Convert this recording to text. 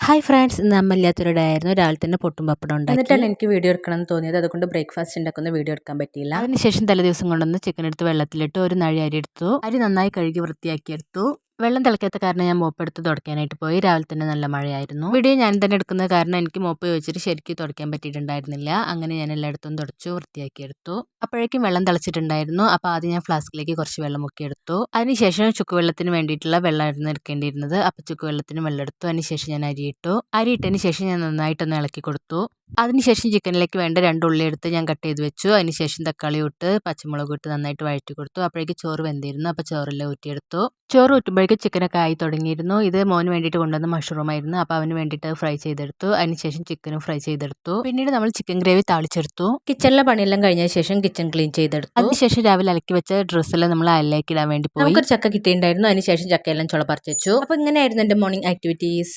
Hi friends, ഇന്ന് അമ്മയില്ലാത്തൊരു day ആയിരുന്നു. രാവിലെ തന്നെ പൊട്ടും പപ്പടം ഉണ്ടാക്കി. എന്നിട്ടാണ് എനിക്ക് വീഡിയോ എടുക്കണം എന്ന് തോന്നിയത്. അതുകൊണ്ട് ബ്രേക്ക്ഫാസ്റ്റ് ഉണ്ടാക്കുന്ന വീഡിയോ എടുക്കാൻ പറ്റിയില്ല. അതിനുശേഷം തലേദിവസം കൊണ്ടുവന്ന് ചിക്കൻ എടുത്ത് വെള്ളത്തിലിട്ട് ഒരു നഴി അരി എടുത്തു. അരി നന്നായി കഴുകി വൃത്തിയാക്കിയെടുത്തു. വെള്ളം തിളക്കാത്ത കാരണം ഞാൻ മോപ്പ് എടുത്ത് തുടയ്ക്കാനായിട്ട് പോയി. രാവിലെ തന്നെ നല്ല മഴയായിരുന്നു. വീഡിയോ ഞാൻ തന്നെ എടുക്കുന്നത് കാരണം എനിക്ക് മോപ്പ് വെച്ചിട്ട് ശരിക്കും തുടയ്ക്കാൻ പറ്റിയിട്ടുണ്ടായിരുന്നില്ല. അങ്ങനെ ഞാൻ എല്ലായിടത്തും തുടച്ചു വൃത്തിയാക്കിയെടുത്തു. അപ്പോഴേക്കും വെള്ളം തിളച്ചിട്ടുണ്ടായിരുന്നു. അപ്പോൾ ആദ്യം ഞാൻ ഫ്ലാസ്കിലേക്ക് കുറച്ച് വെള്ളം മുക്കിയെടുത്തു. അതിനുശേഷം ചുക്കുവെള്ളത്തിന് വേണ്ടിയിട്ടുള്ള വെള്ളമായിരുന്നു എടുക്കേണ്ടിയിരുന്നത്. അപ്പോൾ ചുക്കുവെള്ളത്തിന് വെള്ളം എടുത്തു. അതിനുശേഷം ഞാൻ അരിയിട്ടു. അരിയിട്ടതിന് ശേഷം ഞാൻ നന്നായിട്ടൊന്ന് ഇളക്കി കൊടുത്തു. അതിനുശേഷം ചിക്കനിലേക്ക് വേണ്ട 2 ഉള്ളി എടുത്ത് ഞാൻ കട്ട് ചെയ്ത് വെച്ചു. അതിനുശേഷം തക്കാളി ഇട്ട് പച്ചമുളക് ഇട്ട് നന്നായിട്ട് വഴറ്റി കൊടുത്തു. അപ്പോഴേക്ക് ചോറ് വെന്തിരുന്നു. അപ്പോൾ ചോറെല്ലാം ഊറ്റിയെടുത്തു. ചോറ് ഊറ്റുമ്പോഴേക്കും ചിക്കനൊക്കെ ആയി തുടങ്ങിയിരുന്നു. ഇത് മോന് വേണ്ടിയിട്ട് കൊണ്ടുവന്ന മഷ്റൂം ആയിരുന്നു. അപ്പോൾ അവന് വേണ്ടിയിട്ട് ഫ്രൈ ചെയ്തെടുത്തു. അതിനുശേഷം ചിക്കനും ഫ്രൈ ചെയ്തെടുത്തു. പിന്നീട് നമ്മൾ ചിക്കൻ ഗ്രേവി താളിച്ചെടുത്തു. കിച്ചണിലെ പണിയെല്ലാം കഴിഞ്ഞ ശേഷം കിച്ചൺ ക്ലീൻ ചെയ്തെടുത്തു. അതിനുശേഷം രാവിലെ അലക്കി വെച്ച ഡ്രസ്സെല്ലാം നമ്മൾ അയലിലേക്ക് ഇടാൻ വേണ്ടി പോയി. നമുക്കൊരു ചക്ക കിട്ടിയിട്ടുണ്ടായിരുന്നു. അതിനുശേഷം ചക്കയെല്ലാം ചുള പറിച്ചു വെച്ചു. അപ്പോൾ ഇങ്ങനെയായിരുന്നു എൻ്റെ മോർണിംഗ് ആക്ടിവിറ്റീസ്.